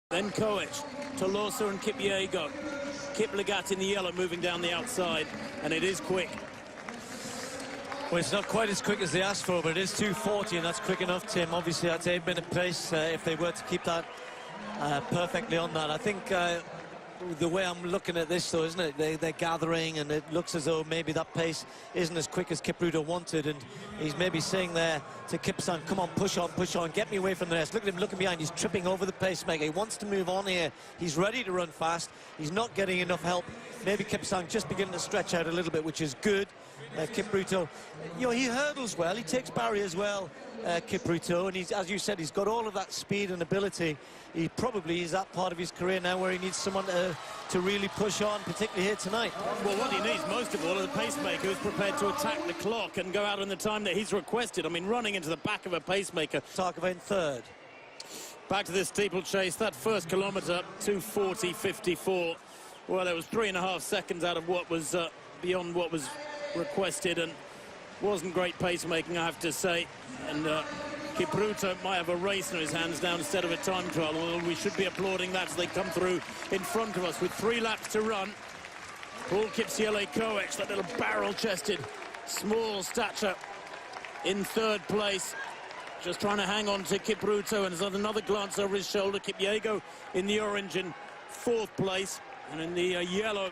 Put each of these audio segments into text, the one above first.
Then Koech, Tolosa and Kipyego. Kiplagat in the yellow moving down the outside, and it is quick. Well, it's not quite as quick as they asked for, but it is 2:40, and that's quick enough, Tim. Obviously, that's 8-minute pace if they were to keep that perfectly on that. I think the way I'm looking at this, though, isn't it? They're gathering, and it looks as though maybe that pace isn't as quick as Kipruto wanted, and he's maybe saying there to Kipsan, come on, push on, get me away from the rest. Look at him looking behind. He's tripping over the pacemaker. He wants to move on here. He's ready to run fast. He's not getting enough help. Maybe Kipsan just beginning to stretch out a little bit, which is good. Kipruto, you know, he hurdles well. He takes barriers well, Kipruto, and he's, as you said, he's got all of that speed and ability. He probably is that part of his career now where he needs someone to really push on, particularly here tonight. Well, what he needs most of all is a pacemaker who's prepared to attack the clock and go out in the time that he's requested. I mean, running into the back of a pacemaker. Tarkova in third. Back to this steeplechase. That first kilometre, 2:40.54. Well, it was 3.5 seconds out of what was beyond what was requested, and wasn't great pacemaking, I have to say. And Kipruto might have a race in his hands now instead of a time trial. Well, we should be applauding that as they come through in front of us with 3 laps to run. Paul Koech, that little barrel-chested, small stature, in third place. Just trying to hang on to Kipruto, and there's another glance over his shoulder. Kipyego in the orange in 4th place, and in the yellow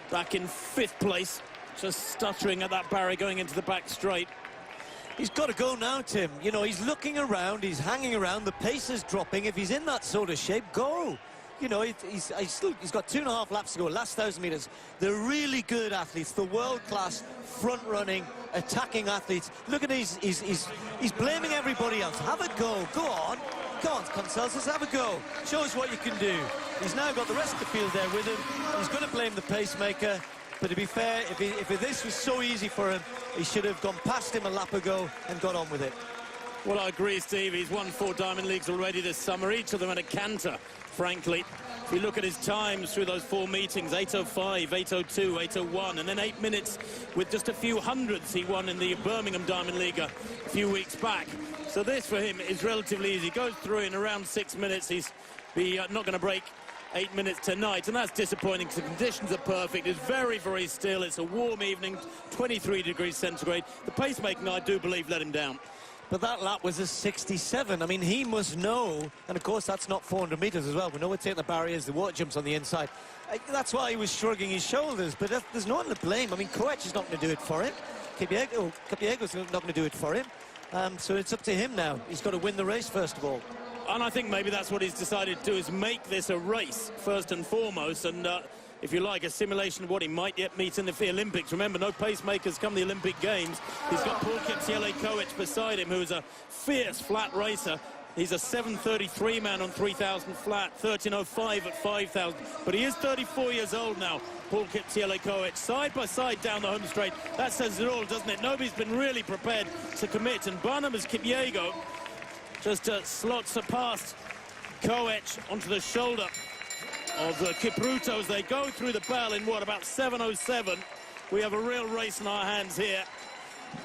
back in 5th place. Just stuttering at that barrier going into the back straight. He's got to go now, Tim. You know, he's looking around, he's hanging around, the pace is dropping. If he's in that sort of shape, go. You know, he's got 2.5 laps to go, last 1,000 meters. They're really good athletes, the world-class, front-running, attacking athletes. Look at he's blaming everybody else. Have a go, go on, Conselsus, have a go. Show us what you can do. He's now got the rest of the field there with him. He's going to blame the pacemaker. But to be fair, if this was so easy for him, he should have gone past him a lap ago and got on with it. Well, I agree, Steve. He's won 4 Diamond Leagues already this summer, each of them at a canter, frankly. If you look at his times through those 4 meetings, 8:05, 8:02, 8:01, and then 8 minutes with just a few hundredths he won in the Birmingham Diamond League a few weeks back. So this, for him, is relatively easy. Goes through in around 6 minutes. He's not going to break 8 minutes tonight, and that's disappointing because the conditions are perfect. It's very, very still. It's a warm evening, 23 degrees centigrade. The pacemaking, I do believe, let him down. But that lap was a 67. I mean, he must know, and of course that's not 400 meters as well. We know we're taking the barriers, the water jumps on the inside. That's why he was shrugging his shoulders, but there's no one to blame. I mean, Koech is not going to do it for him. Kipyego's not going to do it for him. So it's up to him now. He's got to win the race, first of all. And I think maybe that's what he's decided to do, is make this a race, first and foremost, and if you like, a simulation of what he might yet meet in the Olympics. Remember, no pacemakers come the Olympic Games. He's got Paul Koech beside him, who is a fierce flat racer. He's a 7:33 man on 3,000 flat, 13:05 at 5,000. But he is 34 years old now, Paul Koech, side by side down the home straight. That says it all, doesn't it? Nobody's been really prepared to commit, and Barnabas Kipyego just slots past Koech onto the shoulder of Kipruto as they go through the bell in, what, about 7:07. We have a real race in our hands here.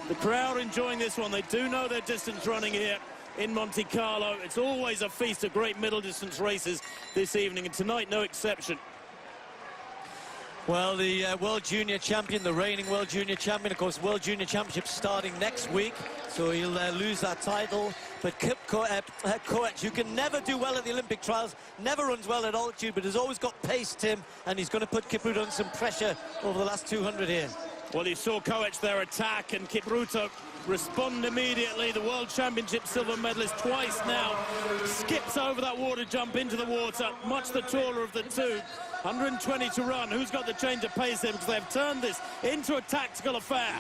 The crowd enjoying this one. They do know their distance running here in Monte Carlo. It's always a feast of great middle distance races this evening, and tonight no exception. Well, the World Junior Champion, the reigning World Junior Champion, of course, World Junior Championship starting next week, so he'll lose that title. But Koech, who can never do well at the Olympic trials, never runs well at altitude, but has always got pace, Tim, and he's going to put Kipruto under some pressure over the last 200 here. Well, you saw Koech there attack, and Kipruto respond immediately. The World Championship silver medalist twice now skips over that water jump into the water, much the taller of the two. 120 to run. Who's got the change of pace here? Because they have turned this into a tactical affair.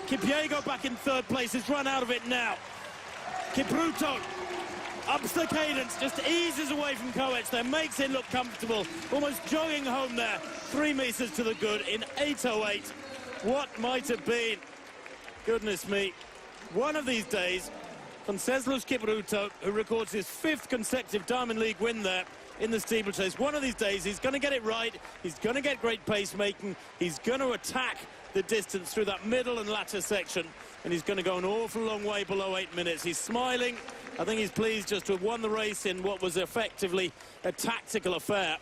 Kipyego back in third place. He's run out of it now. Kipruto ups the cadence, just eases away from Koech there, makes it look comfortable, almost jogging home there. 3 meters to the good in 8:08. What might have been? Goodness me. One of these days, Venceslas Kipruto, who records his 5th consecutive Diamond League win there in the steeplechase, one of these days he's going to get it right, he's going to get great pacemaking, he's going to attack the distance through that middle and latter section, and he's going to go an awful long way below 8 minutes. He's smiling, I think he's pleased just to have won the race in what was effectively a tactical affair.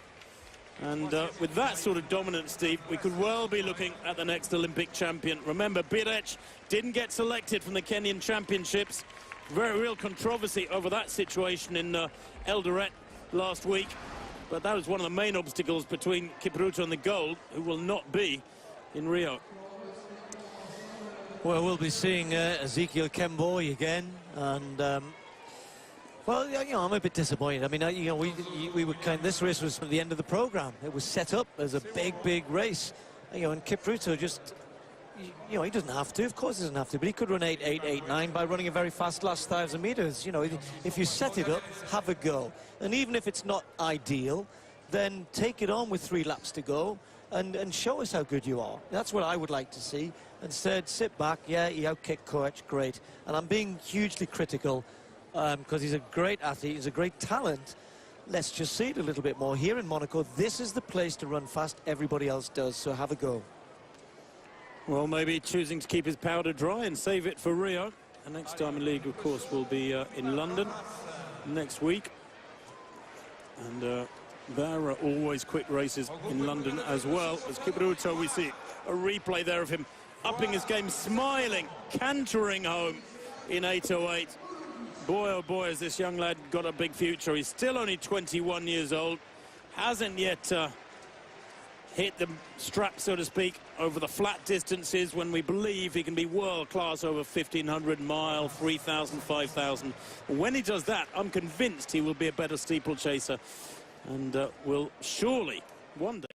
And with that sort of dominance, Steve, we could well be looking at the next Olympic champion. Remember, Birech didn't get selected from the Kenyan Championships. Very real controversy over that situation in Eldoret last week. But that was one of the main obstacles between Kipruto and the gold, who will not be in Rio. Well, we'll be seeing Ezekiel Kemboi again, and well, you know, I'm a bit disappointed. I mean, you know, we were this race was from the end of the program. It was set up as a big race, you know, and Kipruto just, you know, he doesn't have to. Of course, he doesn't have to, but he could run 8:8.9 by running a very fast last 1,000 meters. You know, if you set it up, have a go, and even if it's not ideal, then take it on with 3 laps to go. And show us how good you are. That's what I would like to see. Instead, sit back. Yeah, he outkicked Koech, great. And I'm being hugely critical because he's a great athlete, he's a great talent. Let's just see it a little bit more. Here in Monaco, this is the place to run fast. Everybody else does, so have a go. Well, maybe choosing to keep his powder dry and save it for Rio. The next Diamond League, of course, will be in London next week. And there are always quick races in London as well. As Kipruto, we see a replay there of him upping his game, smiling, cantering home in 8:08. Boy, oh boy, has this young lad got a big future. He's still only 21 years old, hasn't yet hit the strap, so to speak, over the flat distances when we believe he can be world-class over 1,500 mile, 3,000, 5,000. When he does that, I'm convinced he will be a better steeplechaser and will surely one day